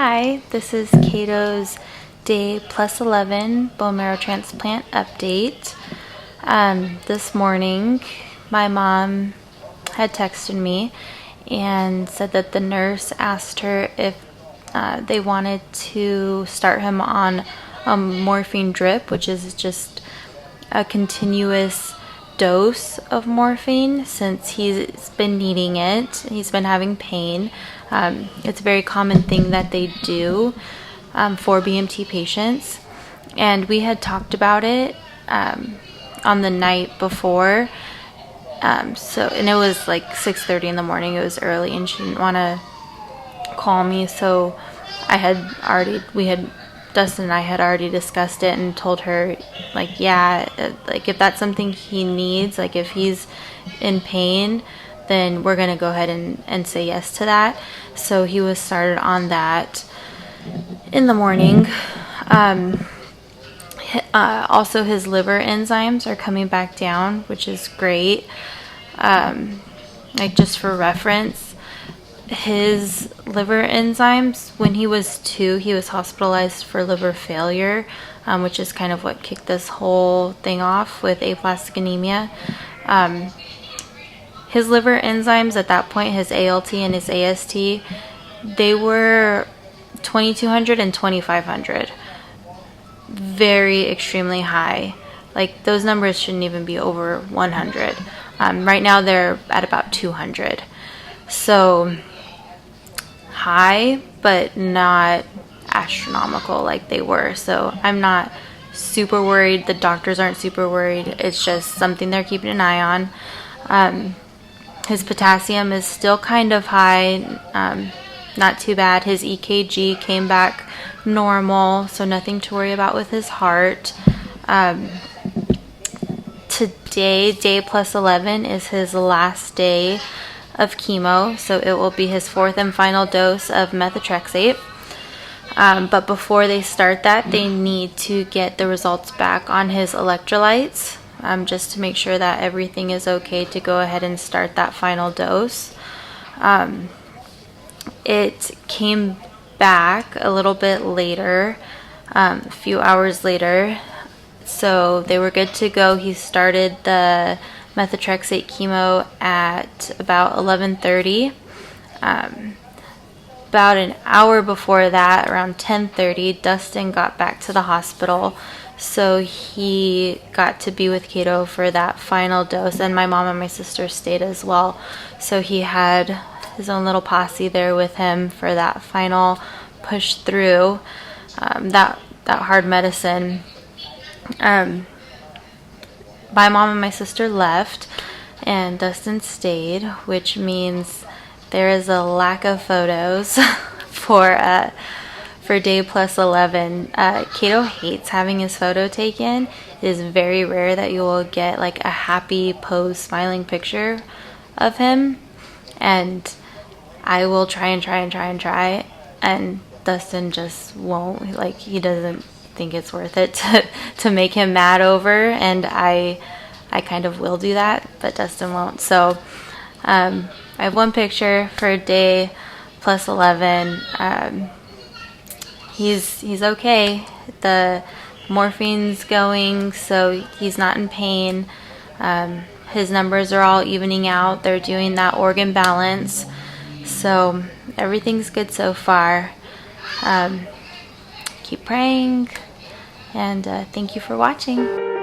Hi, this is Cato's day plus 11 bone marrow transplant update. This morning, my mom had texted me and said that the nurse asked her if they wanted to start him on a morphine drip, which is just a continuous dose of morphine since he's been needing it. He's been having pain. It's a very common thing that they do for BMT patients, and we had talked about it on the night before. And it was like 6:30 in the morning. It was early, and she didn't want to call me, so Dustin and I had already discussed it and told her, like, yeah, like if that's something he needs, like if he's in pain, then we're going to go ahead and say yes to that. So he was started on that in the morning. Also, his liver enzymes are coming back down, which is great. Like, just for reference, his liver enzymes, when he was 2, he was hospitalized for liver failure, which is kind of what kicked this whole thing off with aplastic anemia. His liver enzymes at that point, his ALT and his AST, they were 2200 and 2500. Very extremely high. Like, those numbers shouldn't even be over 100. Right now they're at about 200. So high, but not astronomical like they were. So I'm not super worried. The doctors aren't super worried. It's just something they're keeping an eye on. His potassium is still kind of high, not too bad. His EKG came back normal, so nothing to worry about with his heart. Today, day plus 11, is his last day of chemo, so it will be his 4th and final dose of methotrexate. But before they start that, they need to get the results back on his electrolytes, just to make sure that everything is okay to go ahead and start that final dose. It came back a little bit later, a few hours later, so they were good to go. He started the methotrexate chemo at about 11:30. About an hour before that, around 10:30, Dustin got back to the hospital, so he got to be with Cato for that final dose, and my mom and my sister stayed as well. So he had his own little posse there with him for that final push through that hard medicine. My mom and my sister left, and Dustin stayed, which means there is a lack of photos for day plus 11. Cato hates having his photo taken. It is very rare that you will get like a happy pose smiling picture of him, and I will try, and Dustin just won't. Like, he doesn't think it's worth it to make him mad over, and I kind of will do that, but Dustin won't. So I have one picture for day plus 11. He's okay. The morphine's going, so he's not in pain. His numbers are all evening out. They're doing that organ balance, so everything's good so far. Keep praying, and thank you for watching.